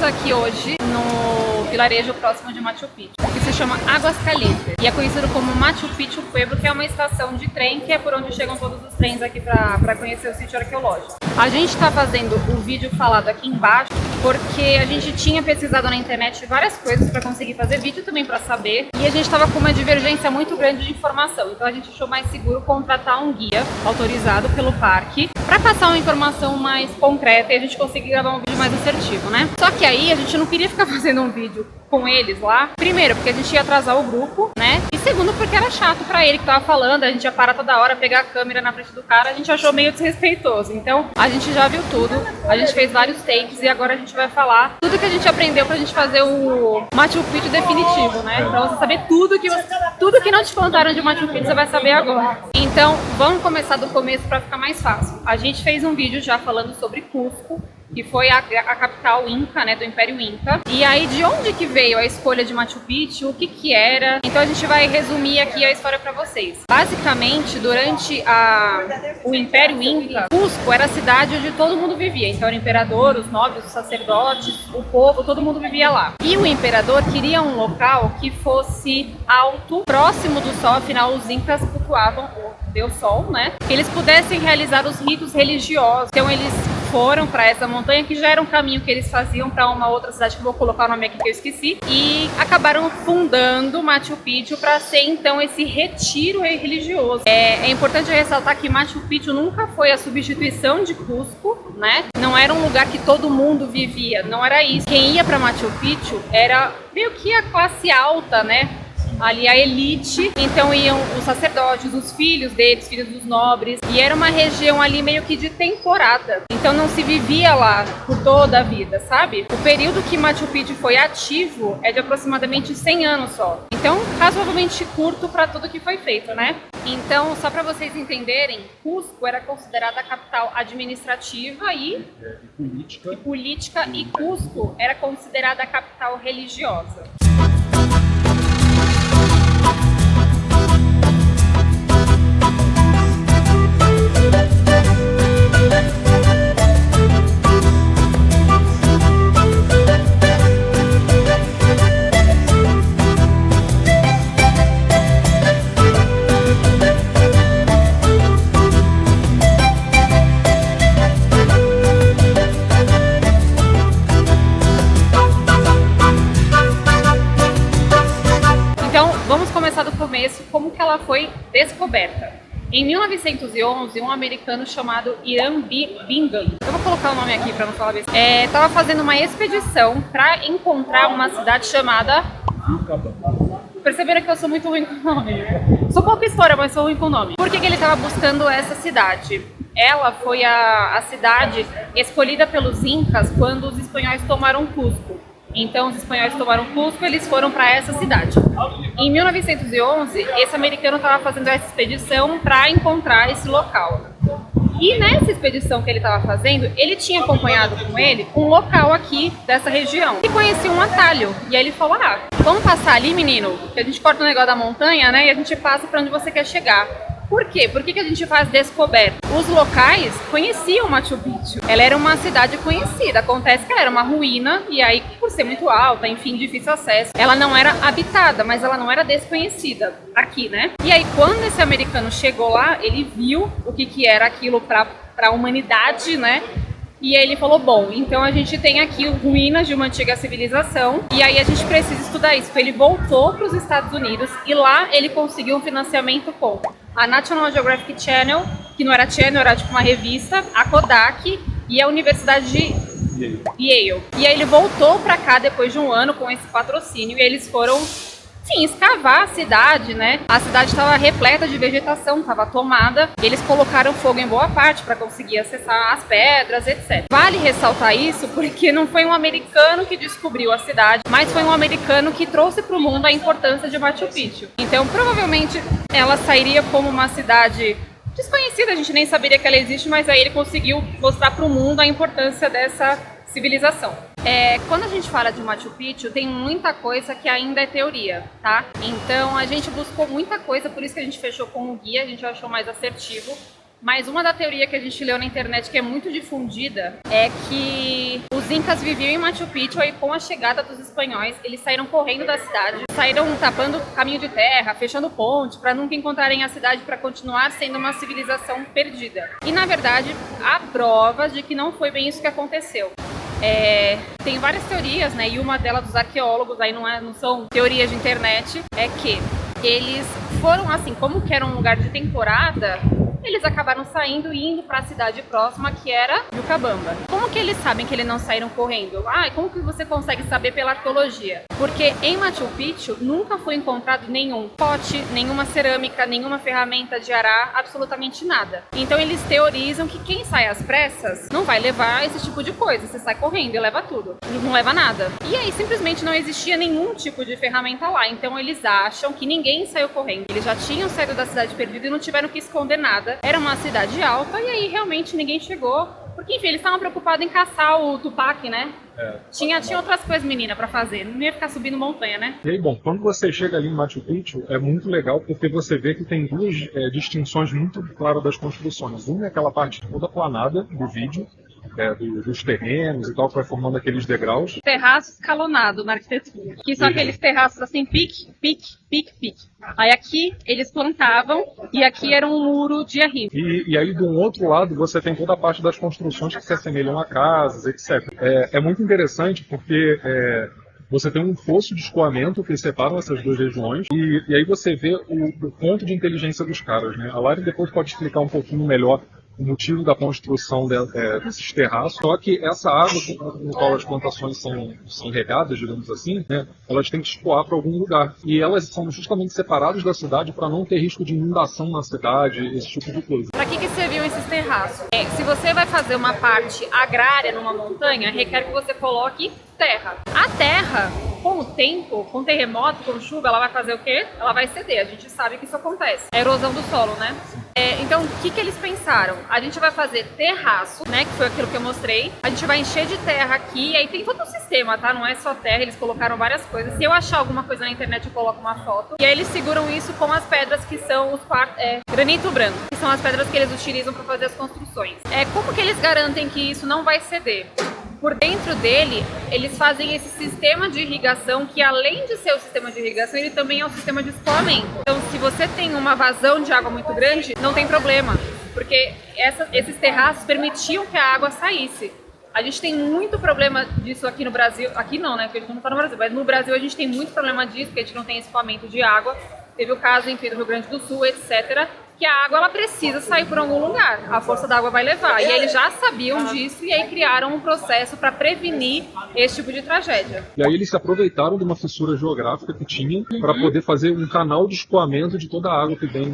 aqui hoje no vilarejo próximo de Machu Picchu, que se chama Águas Calientes e é conhecido como Machu Picchu Pueblo, que é uma estação de trem que é por onde chegam todos os trens aqui para conhecer o sítio arqueológico. A gente está fazendo o vídeo falado aqui embaixo porque a gente tinha pesquisado na internet várias coisas para conseguir fazer vídeo, também para saber, e a gente estava com uma divergência muito grande de informação, então a gente achou mais seguro contratar um guia autorizado pelo parque para passar uma informação mais concreta e a gente conseguir gravar um vídeo mais assertivo, né? Só que aí a gente não queria ficar fazendo um vídeo com eles lá, primeiro porque a gente ia atrasar o grupo, né? E segundo porque era chato pra ele que tava falando, a gente ia parar toda hora, pegar a câmera na frente do cara, a gente achou meio desrespeitoso. Então a gente já viu tudo, a gente fez vários takes e agora a gente vai falar tudo que a gente aprendeu pra gente fazer o Machu Picchu definitivo, né? Pra você saber tudo que não te contaram de Machu Picchu, você vai saber agora. Então vamos começar do começo pra ficar mais fácil. A gente fez um vídeo já falando sobre Cusco, que foi a capital Inca, né, do Império Inca. E aí, de onde que veio a escolha de Machu Picchu, o que que era? Então a gente vai resumir aqui a história para vocês. Basicamente, durante o Império Inca, Cusco era a cidade onde todo mundo vivia. Então era o imperador, os nobres, os sacerdotes, o povo, todo mundo vivia lá. E o imperador queria um local que fosse alto, próximo do sol, afinal os incas cultuavam o deus Sol, né? Que eles pudessem realizar os ritos religiosos. Então eles foram para essa montanha, que já era um caminho que eles faziam para uma outra cidade, que eu vou colocar o nome aqui que eu esqueci, e acabaram fundando Machu Picchu para ser então esse retiro religioso. É importante ressaltar que Machu Picchu nunca foi a substituição de Cusco, né? Não era um lugar que todo mundo vivia, não era isso. Quem ia para Machu Picchu era meio que a classe alta, né? Ali a elite, então iam os sacerdotes, os filhos deles, filhos dos nobres, e era uma região ali meio que de temporada, então não se vivia lá por toda a vida, sabe? O período que Machu Picchu foi ativo é de aproximadamente 100 anos só, então razoavelmente curto para tudo que foi feito, né? Então, só para vocês entenderem, Cusco era considerada a capital administrativa e política, e Cusco era considerada a capital religiosa. Do começo, como que ela foi descoberta. Em 1911, um americano chamado Hiram Bingham, eu vou colocar o nome aqui para não falar besteira, estava fazendo uma expedição para encontrar uma cidade chamada... Perceberam que eu sou muito ruim com o nome? Sou pouca história, mas sou ruim com o nome. Por que ele estava buscando essa cidade? Ela foi a cidade escolhida pelos Incas quando os espanhóis tomaram Cusco. Então os espanhóis tomaram Cusco, eles foram para essa cidade. Em 1911, esse americano estava fazendo essa expedição para encontrar esse local. E nessa expedição que ele estava fazendo, ele tinha acompanhado com ele um local aqui dessa região e conhecia um atalho. E aí ele falou: ah, vamos passar ali, menino, que a gente corta o negócio da montanha, né? E a gente passa para onde você quer chegar. Por quê? Por que a gente faz descoberta? Os locais conheciam Machu Picchu. Ela era uma cidade conhecida. Acontece que ela era uma ruína e aí, por ser muito alta, enfim, difícil acesso, ela não era habitada, mas ela não era desconhecida aqui, né? E aí, quando esse americano chegou lá, ele viu o que era aquilo para a humanidade, né? E aí ele falou: bom, então a gente tem aqui ruínas de uma antiga civilização e aí a gente precisa estudar isso. Então ele voltou para os Estados Unidos e lá ele conseguiu um financiamento com a National Geographic Channel, que não era channel, era tipo uma revista, a Kodak e a Universidade de Yale. E aí ele voltou para cá depois de um ano com esse patrocínio e eles foram... sim, escavar a cidade, né? A cidade estava repleta de vegetação, estava tomada. Eles colocaram fogo em boa parte para conseguir acessar as pedras, etc. Vale ressaltar isso porque não foi um americano que descobriu a cidade, mas foi um americano que trouxe para o mundo a importância de Machu Picchu. Então, provavelmente, ela sairia como uma cidade desconhecida, a gente nem saberia que ela existe, mas aí ele conseguiu mostrar para o mundo a importância dessa civilização. Quando a gente fala de Machu Picchu, tem muita coisa que ainda é teoria, tá? Então a gente buscou muita coisa, por isso que a gente fechou com o guia, a gente achou mais assertivo. Mas uma da teoria que a gente leu na internet que é muito difundida é que os incas viviam em Machu Picchu e com a chegada dos espanhóis, eles saíram correndo da cidade, saíram tapando caminho de terra, fechando ponte, para nunca encontrarem a cidade, para continuar sendo uma civilização perdida. E na verdade, há provas de que não foi bem isso que aconteceu. Tem várias teorias, né? E uma delas dos arqueólogos, aí não são teorias de internet, é que eles foram assim, como que era um lugar de temporada, eles acabaram saindo e indo para a cidade próxima, que era Vilcabamba. Como que eles sabem que eles não saíram correndo? Como que você consegue saber pela arqueologia? Porque em Machu Picchu nunca foi encontrado nenhum pote, nenhuma cerâmica, nenhuma ferramenta de arar, absolutamente nada. Então eles teorizam que quem sai às pressas não vai levar esse tipo de coisa. Você sai correndo e leva tudo. Não leva nada. E aí simplesmente não existia nenhum tipo de ferramenta lá. Então eles acham que ninguém saiu correndo. Eles já tinham saído da cidade perdida e não tiveram que esconder nada. Era uma cidade alta e aí realmente ninguém chegou. Porque, enfim, eles estavam preocupados em caçar o Tupac, né? Tinha outras coisas, menina, pra fazer. Não ia ficar subindo montanha, né? E aí, bom, quando você chega ali em Machu Picchu, é muito legal porque você vê que tem duas distinções muito claras das construções. Uma é aquela parte toda planada do vídeo, dos terrenos e tal, que vai formando aqueles degraus. Terraço escalonado na arquitetura. Que são aqueles terraços assim, pique, pique, pique, pique. Aí aqui eles plantavam e aqui era um muro de arrimo. E aí, do outro lado, você tem toda a parte das construções que se assemelham a casas, etc. É muito interessante porque você tem um fosso de escoamento que separa essas duas regiões e aí você vê o ponto de inteligência dos caras, né? A Lari depois pode explicar um pouquinho melhor o motivo da construção desses terraços. Só que essa água com qual as plantações são regadas, digamos assim, né, elas têm que escoar para algum lugar. E elas são justamente separadas da cidade para não ter risco de inundação na cidade, esse tipo de coisa. Para que serviam esses terraços? Se você vai fazer uma parte agrária numa montanha, requer que você coloque terra. A terra, com o tempo, com terremoto, com chuva, ela vai fazer o quê? Ela vai ceder. A gente sabe que isso acontece. É a erosão do solo, né? Então, o que eles pensaram? A gente vai fazer terraço, né? Que foi aquilo que eu mostrei. A gente vai encher de terra aqui. E aí tem todo um sistema, tá? Não é só terra. Eles colocaram várias coisas. Se eu achar alguma coisa na internet, eu coloco uma foto. E aí eles seguram isso com as pedras que são os granito branco. Que são as pedras que eles utilizam para fazer as construções. Como que eles garantem que isso não vai ceder? Por dentro dele, eles fazem esse sistema de irrigação que, além de ser o sistema de irrigação, ele também é um sistema de escoamento. Então, se você tem uma vazão de água muito grande, não tem problema, porque esses terraços permitiam que a água saísse. A gente tem muito problema disso aqui no Brasil. Aqui não, né? Porque a gente não está no Brasil. Mas no Brasil a gente tem muito problema disso, porque a gente não tem escoamento de água. Teve o caso, enfim, do Rio Grande do Sul, etc., que a água ela precisa sair por algum lugar. A força da água vai levar. E aí eles já sabiam disso e aí criaram um processo para prevenir esse tipo de tragédia. E aí eles se aproveitaram de uma fissura geográfica que tinha para poder fazer um canal de escoamento de toda a água que vem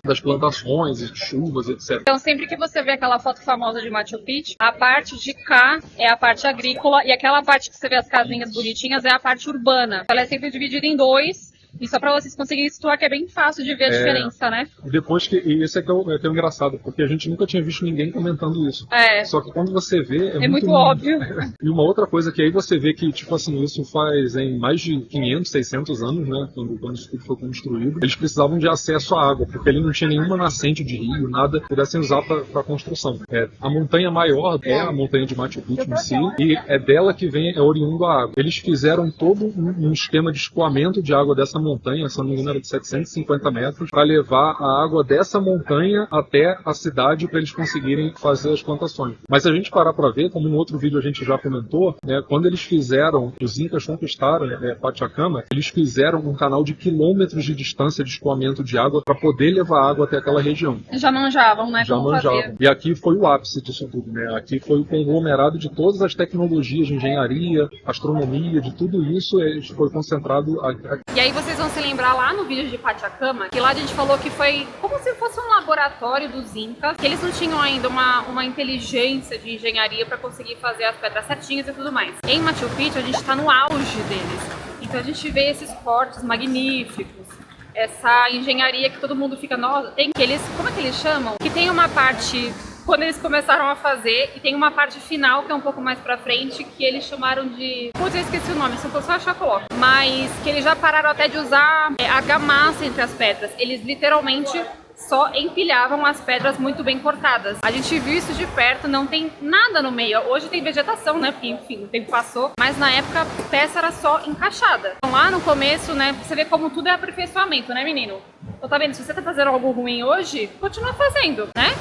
das plantações, de chuvas, etc. Então sempre que você vê aquela foto famosa de Machu Picchu, a parte de cá é a parte agrícola e aquela parte que você vê as casinhas bonitinhas é a parte urbana. Ela é sempre dividida em dois. E só pra vocês conseguirem situar que é bem fácil de ver a diferença, né? Depois e esse é que é engraçado, porque a gente nunca tinha visto ninguém comentando isso. Só que quando você vê... É muito óbvio. E uma outra coisa que aí você vê que, tipo assim, isso faz em mais de 500, 600 anos, né? Quando isso tudo foi construído. Eles precisavam de acesso à água, porque ali não tinha nenhuma nascente de rio, nada que pudessem usar para construção. A montanha maior é a montanha de Machu Picchu em si, e é dela que é oriundo a água. Eles fizeram todo um esquema de escoamento de água dessa montanha, se não me engano era de 750 metros, para levar a água dessa montanha até a cidade para eles conseguirem fazer as plantações. Mas se a gente parar para ver, como em outro vídeo a gente já comentou, né, quando eles fizeram, os incas conquistaram Pachacama, eles fizeram um canal de quilômetros de distância de escoamento de água para poder levar água até aquela região. Já manjavam, né? Já manjavam. E aqui foi o ápice disso tudo, né? Aqui foi o conglomerado de todas as tecnologias de engenharia, astronomia, de tudo isso foi concentrado aqui. E aí vocês vão se lembrar lá no vídeo de Pachacama, que lá a gente falou que foi como se fosse um laboratório dos incas, que eles não tinham ainda uma inteligência de engenharia para conseguir fazer as pedras certinhas e tudo mais. Em Machu Picchu a gente está no auge deles, então a gente vê esses cortes magníficos, essa engenharia que todo mundo fica, nossa, tem que eles, como é que eles chamam? Que tem uma parte quando eles começaram a fazer, e tem uma parte final que é um pouco mais pra frente, que eles chamaram de... Putz, eu esqueci o nome, se eu for só achar, eu coloco. Mas que eles já pararam até de usar argamassa entre as pedras. Eles literalmente só empilhavam as pedras muito bem cortadas. A gente viu isso de perto, não tem nada no meio. Hoje tem vegetação, né? Porque, enfim, o tempo passou. Mas na época a peça era só encaixada. Então lá no começo, né? Você vê como tudo é aperfeiçoamento, né, menino? Então tá vendo? Se você tá fazendo algo ruim hoje, continua fazendo, né?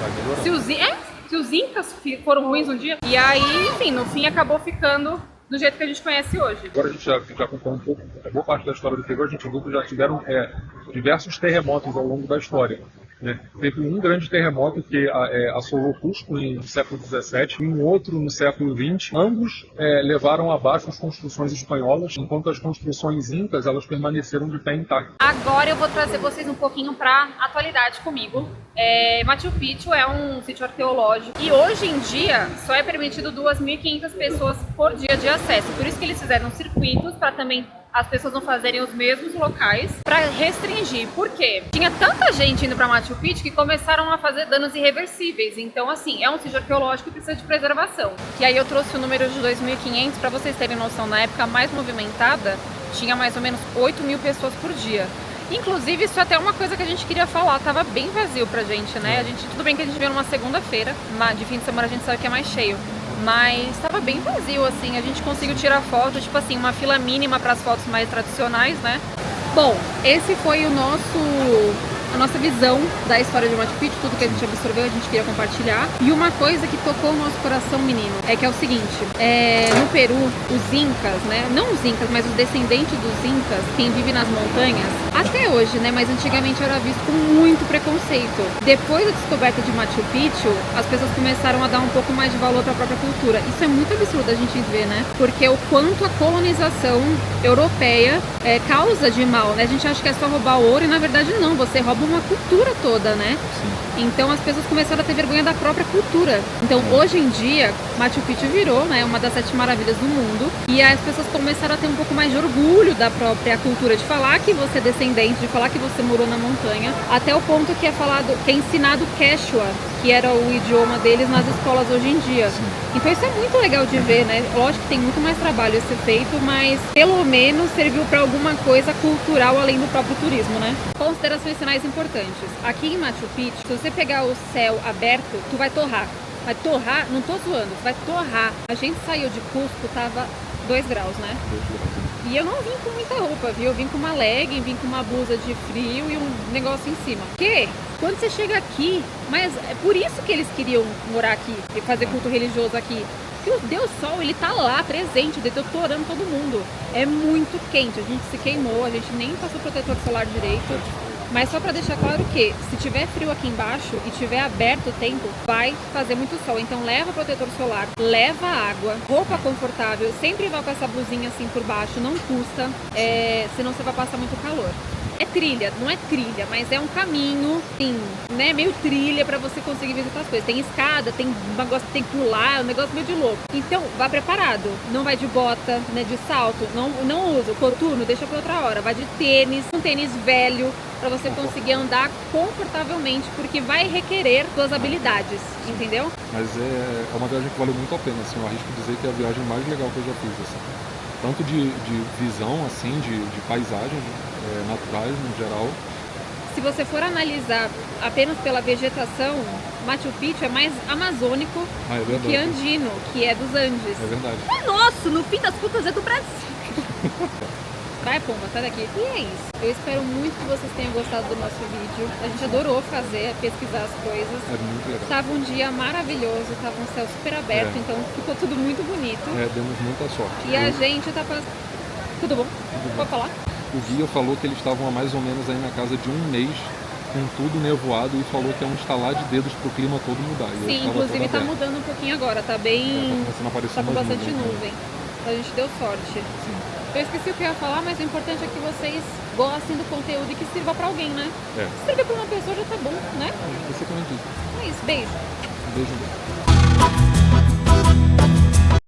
Se os incas foram ruins um dia. E aí, enfim, no fim acabou ficando do jeito que a gente conhece hoje. Agora a gente já contou um pouco, boa parte da história do Peru, a gente viu que já tiveram diversos terremotos ao longo da história. Né? Teve um grande terremoto que assolou Cusco no século XVII e um outro no século XX. Ambos levaram abaixo as construções espanholas, enquanto as construções incas elas permaneceram de pé intactas. Agora eu vou trazer vocês um pouquinho para atualidade comigo. Machu Picchu é um sítio arqueológico e hoje em dia só é permitido 2.500 pessoas por dia de acesso. Por isso que eles fizeram circuitos para também as pessoas não fazerem os mesmos locais para restringir. Por quê? Tinha tanta gente indo para Machu Picchu que começaram a fazer danos irreversíveis. Então, assim, é um sítio arqueológico que precisa de preservação. E aí eu trouxe o número de 2.500 para vocês terem noção. Na época mais movimentada, tinha mais ou menos 8.000 pessoas por dia. Inclusive, isso é até uma coisa que a gente queria falar, tava bem vazio pra gente, né? Tudo bem que a gente veio numa segunda-feira, de fim de semana a gente sabe que é mais cheio. Mas tava bem vazio, assim, a gente conseguiu tirar foto, tipo assim, uma fila mínima para as fotos mais tradicionais, né? Bom, esse foi a nossa visão da história de Machu Picchu, tudo que a gente absorveu, a gente queria compartilhar. E uma coisa que tocou o nosso coração, menino, é que é o seguinte, no Peru, os incas, né, não os incas, mas os descendentes dos incas, quem vive nas montanhas, até hoje, né, mas antigamente era visto com muito preconceito. Depois da descoberta de Machu Picchu, as pessoas começaram a dar um pouco mais de valor para a própria cultura. Isso é muito absurdo a gente ver, né, porque o quanto a colonização europeia causa de mal, né, a gente acha que é só roubar ouro e na verdade não, você rouba uma cultura toda, né? Sim. Então as pessoas começaram a ter vergonha da própria cultura. Então hoje em dia, Machu Picchu virou, né, uma das 7 maravilhas do mundo e as pessoas começaram a ter um pouco mais de orgulho da própria cultura, de falar que você é descendente, de falar que você morou na montanha, até o ponto que é ensinado Quechua, que era o idioma deles nas escolas hoje em dia. Sim. Então isso é muito legal de ver, né? Lógico que tem muito mais trabalho a ser feito, mas pelo menos serviu para alguma coisa cultural além do próprio turismo, né? Considerações finais importantes. Aqui em Machu Picchu, se você pegar o céu aberto, tu vai torrar. Vai torrar, não tô zoando, vai torrar. A gente saiu de Cusco, tava 2 graus, né? 2 graus. E eu não vim com muita roupa, viu? Eu vim com uma legging, vim com uma blusa de frio e um negócio em cima. Porque quando você chega aqui, mas é por isso que eles queriam morar aqui e fazer culto religioso aqui. Porque o Deus Sol, ele tá lá, presente, detorando todo mundo. É muito quente, a gente se queimou, a gente nem passou protetor solar direito. Mas só pra deixar claro que, se tiver frio aqui embaixo e tiver aberto o tempo, vai fazer muito sol. Então leva protetor solar, leva água, roupa confortável, sempre vai com essa blusinha assim por baixo, não custa, senão você vai passar muito calor. É trilha, não é trilha, mas é um caminho, sim, né, meio trilha pra você conseguir visitar as coisas. Tem escada, tem um negócio que tem que pular, é um negócio meio de louco. Então, vá preparado. Não vai de bota, né, de salto, não usa o coturno, deixa pra outra hora. Vai de tênis, um tênis velho, pra você conseguir andar confortavelmente, porque vai requerer suas habilidades, entendeu? Mas é uma viagem que valeu muito a pena, assim, eu arrisco dizer que é a viagem mais legal que eu já fiz, assim. Tanto de visão, assim, de paisagens naturais no geral. Se você for analisar apenas pela vegetação, Machu Picchu é mais amazônico do que andino, que é dos Andes. É verdade. É nosso, no fim das contas é do Brasil. Vai, pomba, sai daqui. E é isso. Eu espero muito que vocês tenham gostado do nosso vídeo. A gente adorou fazer, pesquisar as coisas. É muito legal. Tava um dia maravilhoso, tava um céu super aberto, então ficou tudo muito bonito. Demos muita sorte. E a gente tá passando... Tudo bom? Pode falar? O guia falou que eles estavam há mais ou menos aí na casa de 1 mês, com tudo nevoado, e falou que é um estalar de dedos pro clima todo mudar. Sim, inclusive tá mudando um pouquinho agora, tá bem... tá com bastante nuvem. A gente deu sorte. Sim. Eu esqueci o que eu ia falar, mas o importante é que vocês gostem do conteúdo e que sirva pra alguém, né? Se servir pra uma pessoa já tá bom, né? Você também disse. É isso, beijo. Beijo.